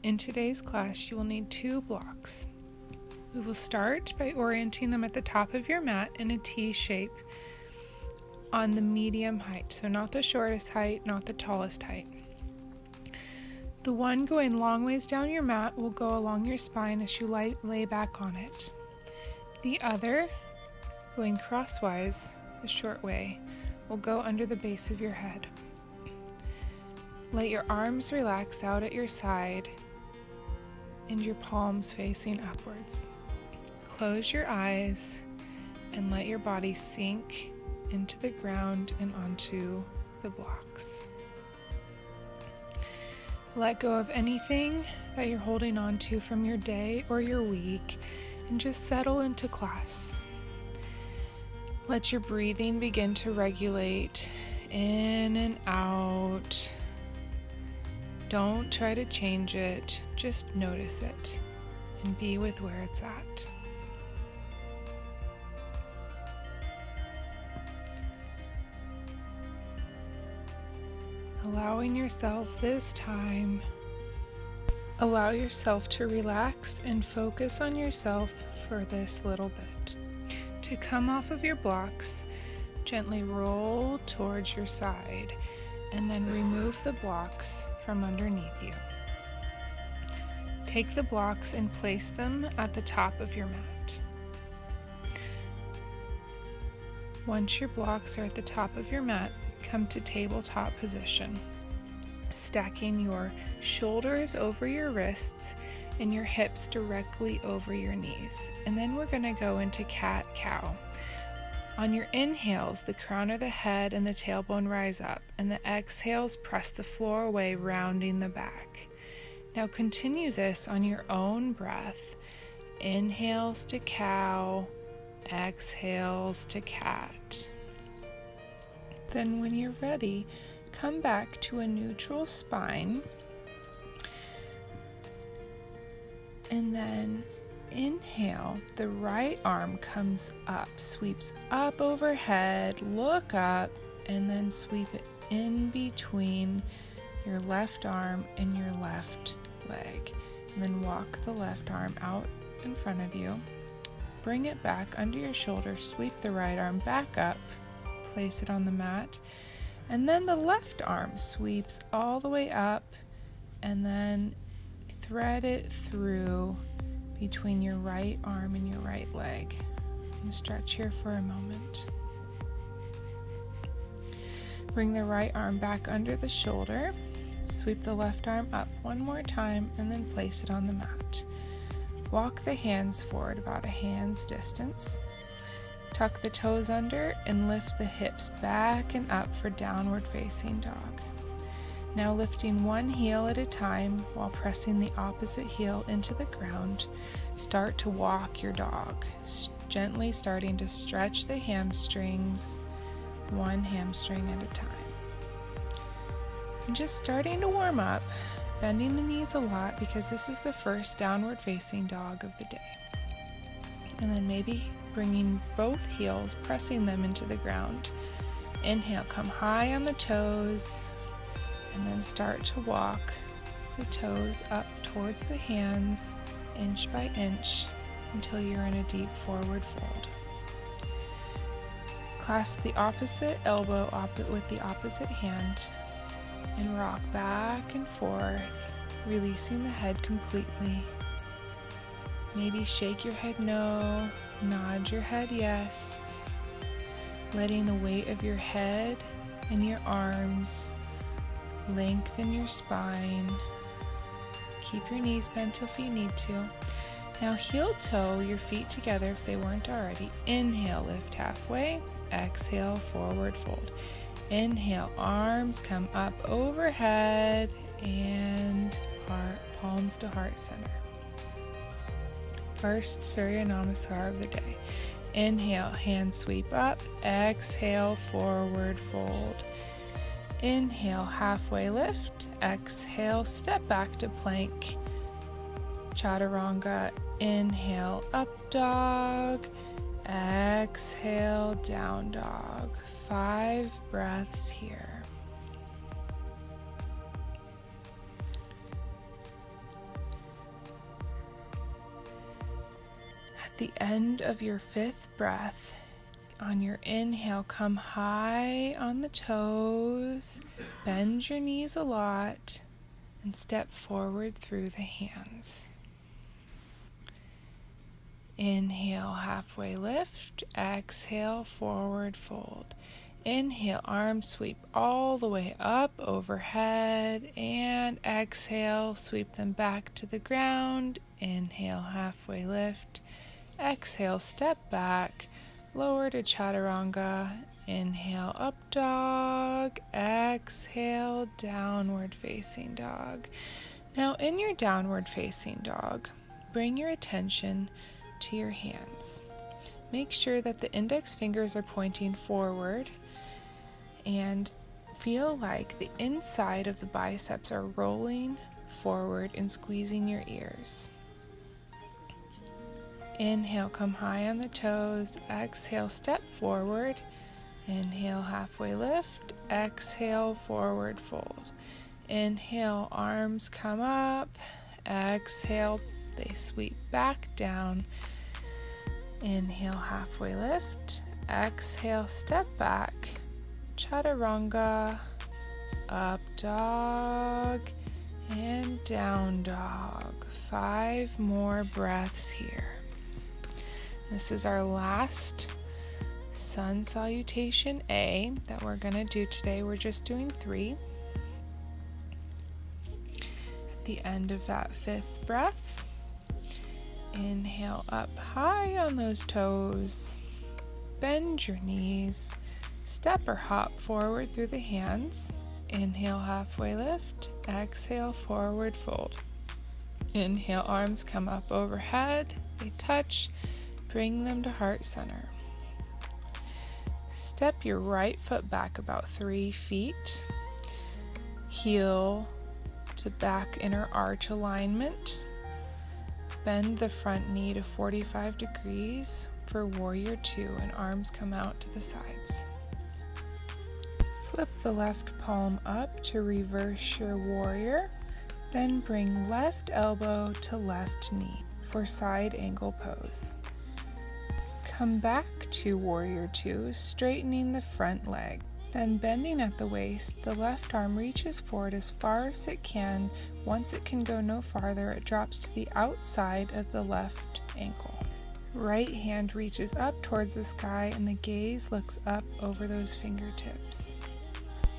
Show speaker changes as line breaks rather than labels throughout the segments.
In today's class, you will need 2 blocks. We will start by orienting them at the top of your mat in a T shape on the medium height, so not the shortest height, not the tallest height. The one going long ways down your mat will go along your spine as you lay back on it. The other, going crosswise, the short way, will go under the base of your head. Let your arms relax out at your side and your palms facing upwards. Close your eyes and let your body sink into the ground and onto the blocks. Let go of anything that you're holding on to from your day or your week and just settle into class. Let your breathing begin to regulate in and out. Don't try to change it, just notice it and be with where it's at. Allowing yourself this time, allow yourself to relax and focus on yourself for this little bit. To come off of your blocks, gently roll towards your side and then remove the blocks from underneath you. Take the blocks and place them at the top of your mat. Once your blocks are at the top of your mat, come to tabletop position, stacking your shoulders over your wrists and your hips directly over your knees. And then we're going to go into cat-cow. On your inhales, the crown of the head and the tailbone rise up, and the exhales press the floor away, rounding the back. Now continue this on your own breath. Inhales to cow, exhales to cat. Then when you're ready, come back to a neutral spine, and then inhale, the right arm comes up, sweeps up overhead, look up, and then sweep it in between your left arm and your left leg. And then walk the left arm out in front of you. Bring it back under your shoulder, sweep the right arm back up, place it on the mat, and then the left arm sweeps all the way up, and then thread it through between your right arm and your right leg. And stretch here for a moment. Bring the right arm back under the shoulder, sweep the left arm up one more time, and then place it on the mat. Walk the hands forward about a hand's distance. Tuck the toes under and lift the hips back and up for downward facing dog. Now lifting one heel at a time while pressing the opposite heel into the ground, start to walk your dog, gently starting to stretch the hamstrings, one hamstring at a time. And just starting to warm up, bending the knees a lot because this is the first downward facing dog of the day. And then maybe bringing both heels, pressing them into the ground. Inhale, come high on the toes, and then start to walk the toes up towards the hands, inch by inch, until you're in a deep forward fold. Clasp the opposite elbow with the opposite hand, and rock back and forth, releasing the head completely. Maybe shake your head no, nod your head yes, letting the weight of your head and your arms lengthen your spine. Keep your knees bent if you need to. Now heel toe your feet together if they weren't already. Inhale, lift halfway. Exhale, forward fold. Inhale, arms come up overhead and heart, palms to heart center. First Surya Namaskar of the day. Inhale, hands sweep up. Exhale, forward fold. Inhale, halfway lift. Exhale, step back to plank. Chaturanga. Inhale, up dog. Exhale, down dog. 5 breaths here. At the end of your 5th breath, on your inhale, come high on the toes, bend your knees a lot, and step forward through the hands. Inhale, halfway lift. Exhale, forward fold. Inhale, arms sweep all the way up overhead, and exhale, sweep them back to the ground. Inhale, halfway lift. Exhale, step back, lower to chaturanga. Inhale, up dog. Exhale, downward facing dog. Now in your downward facing dog, bring your attention to your hands. Make sure that the index fingers are pointing forward and feel like the inside of the biceps are rolling forward and squeezing your ears. Inhale, come high on the toes. Exhale, step forward. Inhale, halfway lift. Exhale, forward fold. Inhale, arms come up. Exhale, they sweep back down. Inhale, halfway lift. Exhale, step back. Chaturanga, up dog, and down dog. 5 more breaths here. This is our last sun salutation A that we're going to do today. We're just doing 3. At the end of that 5th breath, inhale up high on those toes, bend your knees, step or hop forward through the hands. Inhale, halfway lift. Exhale, forward fold. Inhale, arms come up overhead. They touch. Bring them to heart center. Step your right foot back about 3 feet. Heel to back inner arch alignment. Bend the front knee to 45 degrees for warrior 2, and arms come out to the sides. Flip the left palm up to reverse your warrior. Then bring left elbow to left knee for side angle pose. Come back to warrior 2, straightening the front leg. Then bending at the waist, the left arm reaches forward as far as it can. Once it can go no farther, it drops to the outside of the left ankle. Right hand reaches up towards the sky and the gaze looks up over those fingertips.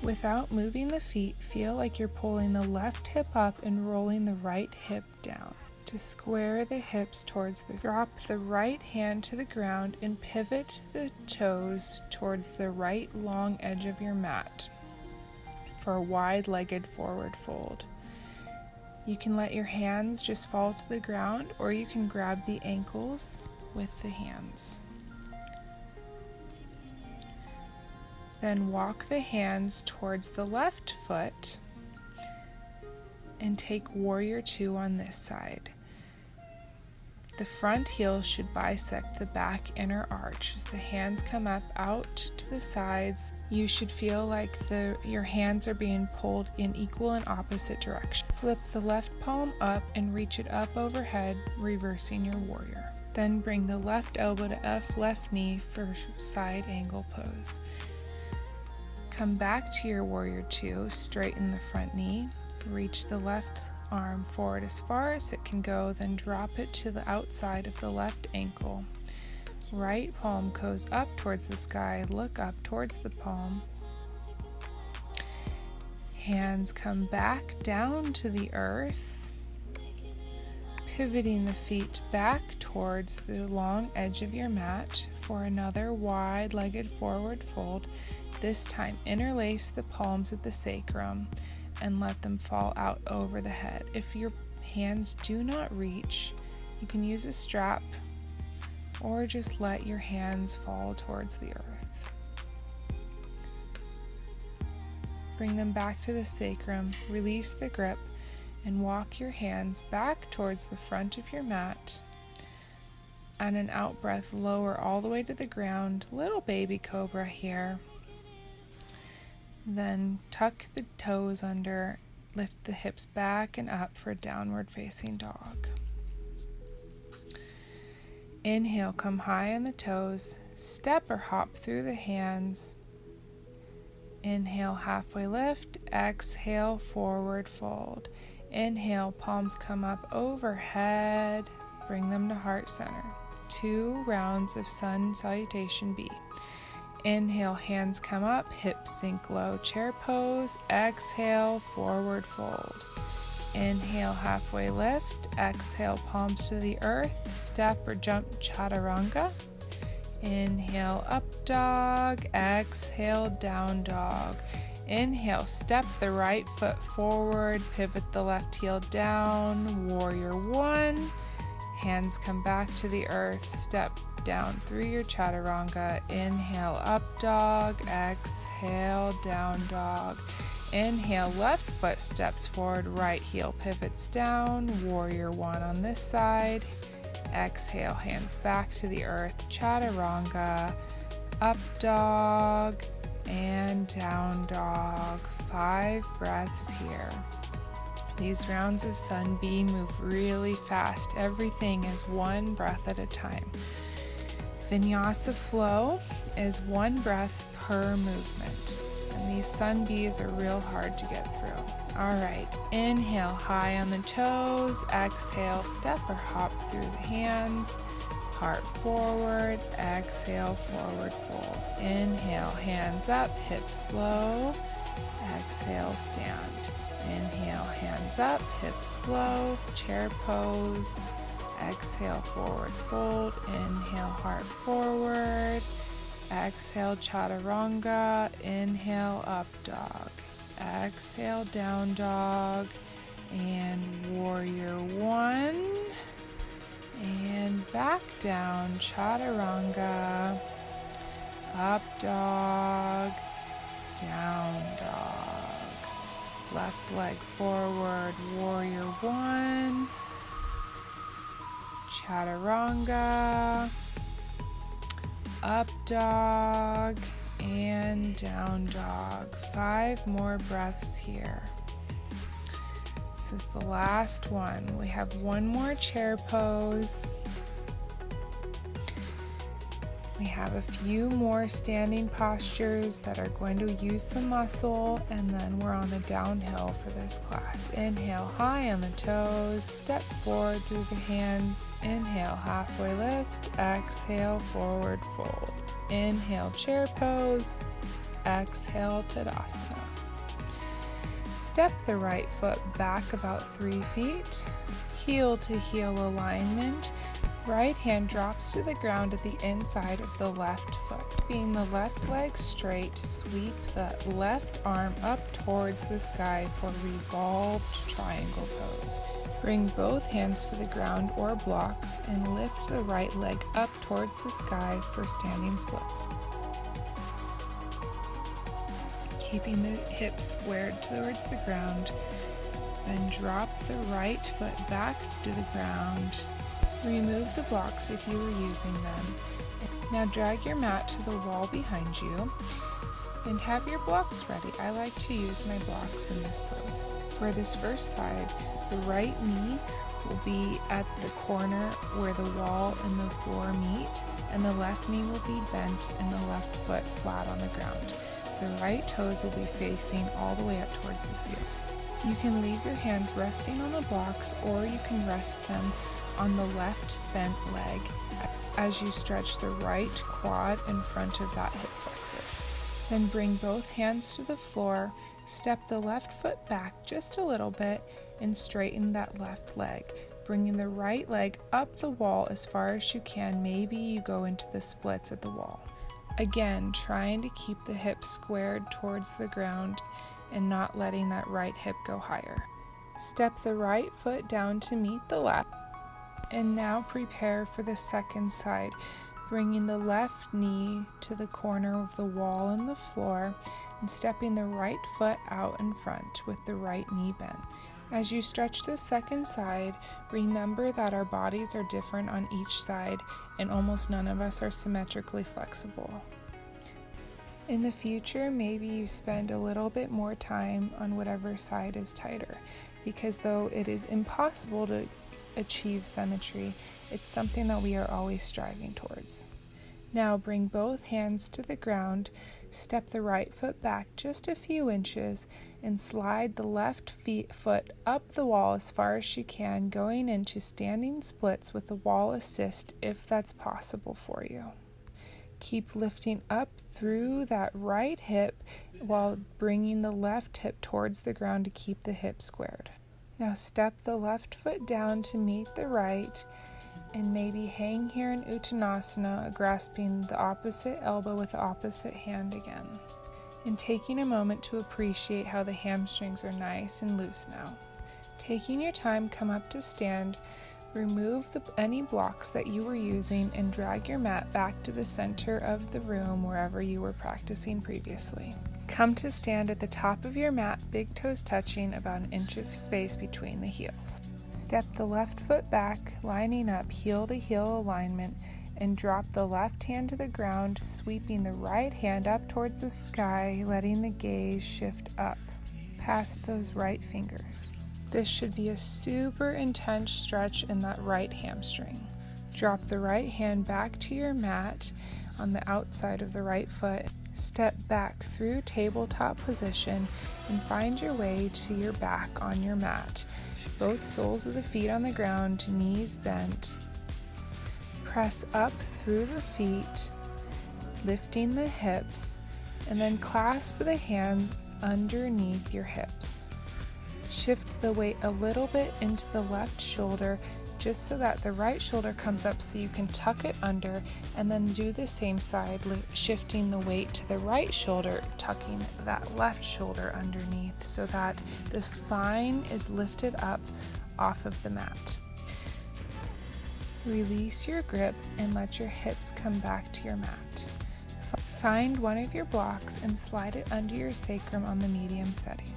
Without moving the feet, feel like you're pulling the left hip up and rolling the right hip down. To square the hips towards drop the right hand to the ground and pivot the toes towards the right long edge of your mat for a wide-legged forward fold. You can let your hands just fall to the ground, or you can grab the ankles with the hands. Then walk the hands towards the left foot and take warrior 2 on this side. The front heel should bisect the back inner arch. As the hands come up out to the sides, you should feel like your hands are being pulled in equal and opposite direction. Flip the left palm up and reach it up overhead, reversing your warrior. Then bring the left elbow to left knee for side angle pose. Come back to your warrior 2, straighten the front knee, reach the left arm forward as far as it can go, then drop it to the outside of the left ankle. Right palm goes up towards the sky, look up towards the palm. Hands come back down to the earth, pivoting the feet back towards the long edge of your mat for another wide-legged forward fold. This time, interlace the palms at the sacrum and let them fall out over the head. If your hands do not reach, you can use a strap or just let your hands fall towards the earth. Bring them back to the sacrum, release the grip, and walk your hands back towards the front of your mat. On an out breath, lower all the way to the ground, little baby cobra here. Then tuck the toes under, lift the hips back and up for downward facing dog. Inhale, come high on the toes, step or hop through the hands. Inhale, halfway lift. Exhale, forward fold. Inhale, palms come up overhead. Bring them to heart center. 2 rounds of sun salutation B. Inhale, hands come up, hips sink low, chair pose. Exhale, forward fold. Inhale, halfway lift. Exhale, palms to the earth. Step or jump chaturanga. Inhale, up dog. Exhale, down dog. Inhale, step the right foot forward, pivot the left heel down. Warrior 1. Hands come back to the earth. Step down through your chaturanga. Inhale, up dog. Exhale, down dog. Inhale, left foot steps forward, right heel pivots down. Warrior 1 on this side. Exhale, hands back to the earth. Chaturanga, up dog, and down dog. 5 breaths here. These rounds of Sun B move really fast. Everything is 1 breath at a time. Vinyasa flow is 1 breath per movement. And these Sun Bs are real hard to get through. All right, inhale, high on the toes. Exhale, step or hop through the hands. Heart forward. Exhale, forward fold. Inhale, hands up, hips low. Exhale, stand. Inhale, hands up, hips low. Chair pose. Exhale, forward fold. Inhale, heart forward. Exhale, chaturanga. Inhale, up dog. Exhale, down dog. And warrior 1. And back down, chaturanga. Up dog. Down dog. Left leg forward, warrior 1. Chaturanga. Up dog and down dog. 5 more breaths here. This is the last one. We have 1 more chair pose. We have a few more standing postures that are going to use the muscle, and then we're on the downhill for this class. Inhale, high on the toes, step forward through the hands. Inhale, halfway lift. Exhale, forward fold. Inhale, chair pose. Exhale, Tadasana. Step the right foot back about 3 feet. Heel to heel alignment. Right hand drops to the ground at the inside of the left foot. Keeping the left leg straight, sweep the left arm up towards the sky for revolved triangle pose. Bring both hands to the ground or blocks and lift the right leg up towards the sky for standing splits. Keeping the hips squared towards the ground, then drop the right foot back to the ground. Remove the blocks if you were using them. Now drag your mat to the wall behind you and have your blocks ready. I like to use my blocks in this pose. For this first side, the right knee will be at the corner where the wall and the floor meet, and the left knee will be bent and the left foot flat on the ground. The right toes will be facing all the way up towards the ceiling. You can leave your hands resting on the blocks, or you can rest them on the left bent leg as you stretch the right quad in front of that hip flexor. Then bring both hands to the floor, step the left foot back just a little bit, and straighten that left leg, bringing the right leg up the wall as far as you can. Maybe you go into the splits at the wall. Again, trying to keep the hips squared towards the ground and not letting that right hip go higher. Step the right foot down to meet the left. And now prepare for the second side, bringing the left knee to the corner of the wall and the floor, and stepping the right foot out in front with the right knee bent. As you stretch the second side, remember that our bodies are different on each side, and almost none of us are symmetrically flexible. In the future, maybe you spend a little bit more time on whatever side is tighter, because though it is impossible to achieve symmetry. It's something that we are always striving towards. Now bring both hands to the ground, step the right foot back just a few inches, and slide the left foot up the wall as far as you can, going into standing splits with the wall assist if that's possible for you. Keep lifting up through that right hip while bringing the left hip towards the ground to keep the hip squared. Now step the left foot down to meet the right, and maybe hang here in Uttanasana, grasping the opposite elbow with the opposite hand again. And taking a moment to appreciate how the hamstrings are nice and loose now. Taking your time, come up to stand, remove any blocks that you were using, and drag your mat back to the center of the room wherever you were practicing previously. Come to stand at the top of your mat, big toes touching, about an inch of space between the heels. Step the left foot back, lining up heel to heel alignment, and drop the left hand to the ground, sweeping the right hand up towards the sky, letting the gaze shift up past those right fingers. This should be a super intense stretch in that right hamstring. Drop the right hand back to your mat on the outside of the right foot. Step back through tabletop position and find your way to your back on your mat. Both soles of the feet on the ground, knees bent. Press up through the feet, lifting the hips, and then clasp the hands underneath your hips. Shift the weight a little bit into the left shoulder, just so that the right shoulder comes up so you can tuck it under, and then do the same side, shifting the weight to the right shoulder, tucking that left shoulder underneath so that the spine is lifted up off of the mat. Release your grip and let your hips come back to your mat. Find one of your blocks and slide it under your sacrum on the medium setting.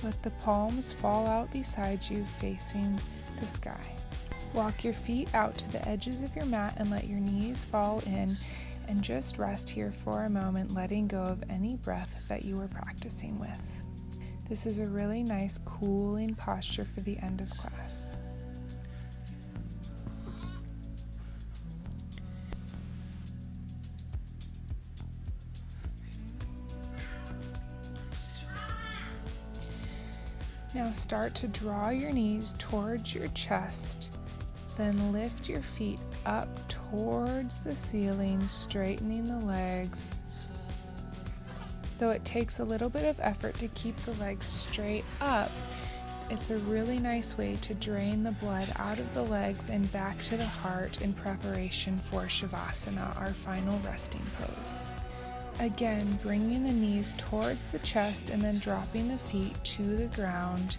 Let the palms fall out beside you, facing the sky. Walk your feet out to the edges of your mat and let your knees fall in, and just rest here for a moment, letting go of any breath that you were practicing with. This is a really nice cooling posture for the end of class. Now start to draw your knees towards your chest. Then lift your feet up towards the ceiling, straightening the legs. Though it takes a little bit of effort to keep the legs straight up, it's a really nice way to drain the blood out of the legs and back to the heart in preparation for Shavasana, our final resting pose. Again, bringing the knees towards the chest and then dropping the feet to the ground.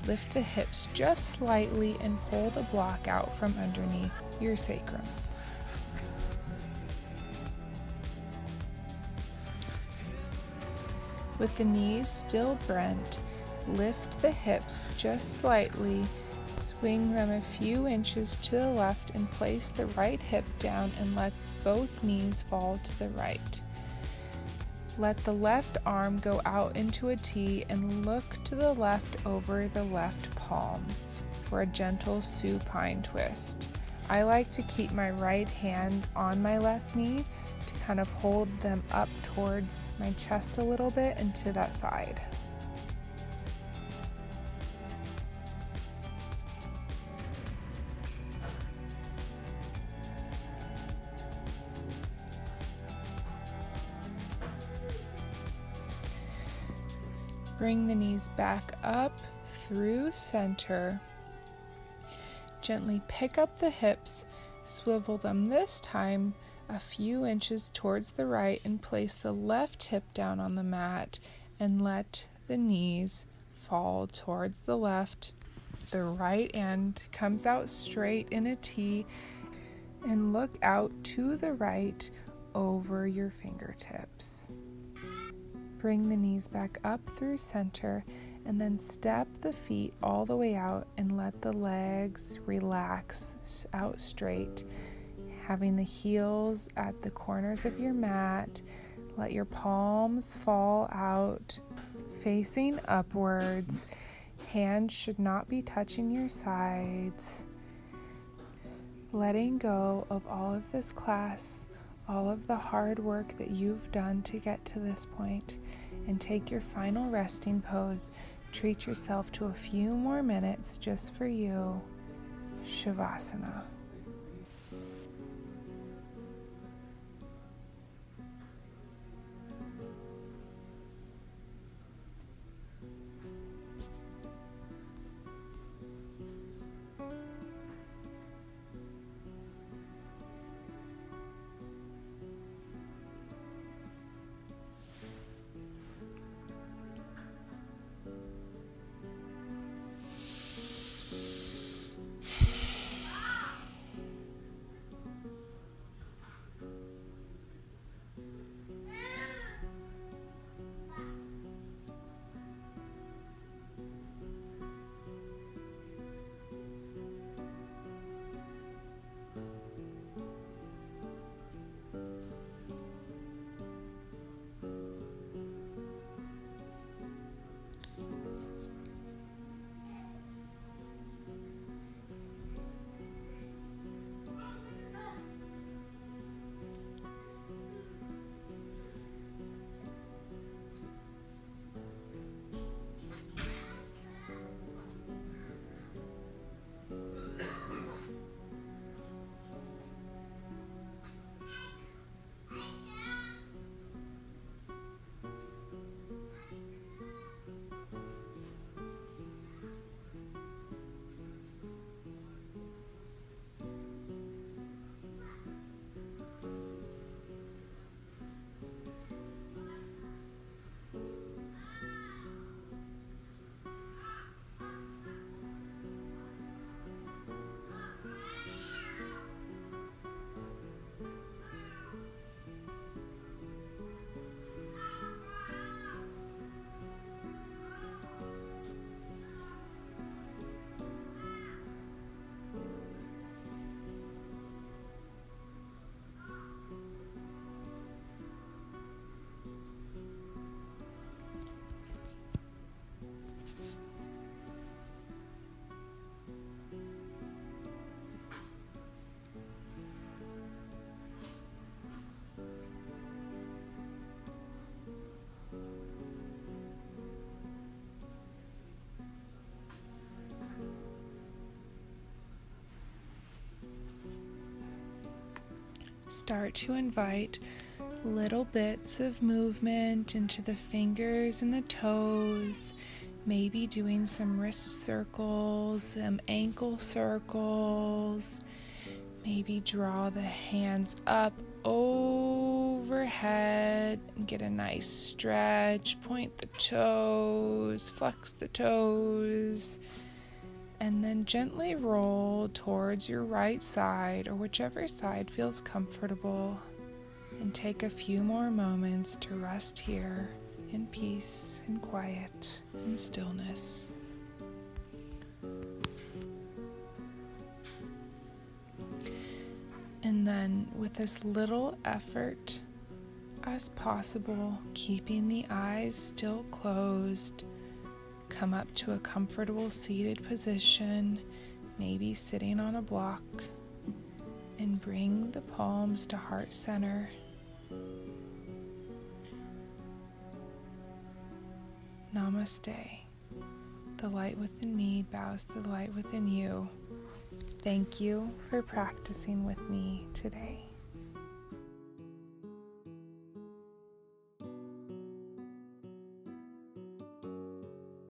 Lift the hips just slightly and pull the block out from underneath your sacrum. With the knees still bent, lift the hips just slightly, swing them a few inches to the left, and place the right hip down and let both knees fall to the right. Let the left arm go out into a T and look to the left over the left palm for a gentle supine twist. I like to keep my right hand on my left knee to kind of hold them up towards my chest a little bit and to that side. Bring the knees back up through center. Gently pick up the hips, swivel them this time a few inches towards the right, and place the left hip down on the mat and let the knees fall towards the left. The right end comes out straight in a T, and look out to the right over your fingertips. Bring the knees back up through center, and then step the feet all the way out and let the legs relax out straight, having the heels at the corners of your mat. Let your palms fall out, facing upwards. Hands should not be touching your sides. letting go of all of this class, all of the hard work that you've done to get to this point, and take your final resting pose. Treat yourself to a few more minutes just for you. Shavasana. Start to invite little bits of movement into the fingers and the toes, maybe doing some wrist circles, some ankle circles. Maybe draw the hands up overhead and get a nice stretch. Point the toes, flex the toes. And then gently roll towards your right side or whichever side feels comfortable, and take a few more moments to rest here in peace and quiet and stillness. And then with as little effort as possible, keeping the eyes still closed, come up to a comfortable seated position, maybe sitting on a block, and bring the palms to heart center. Namaste. The light within me bows to the light within you. Thank you for practicing with me today.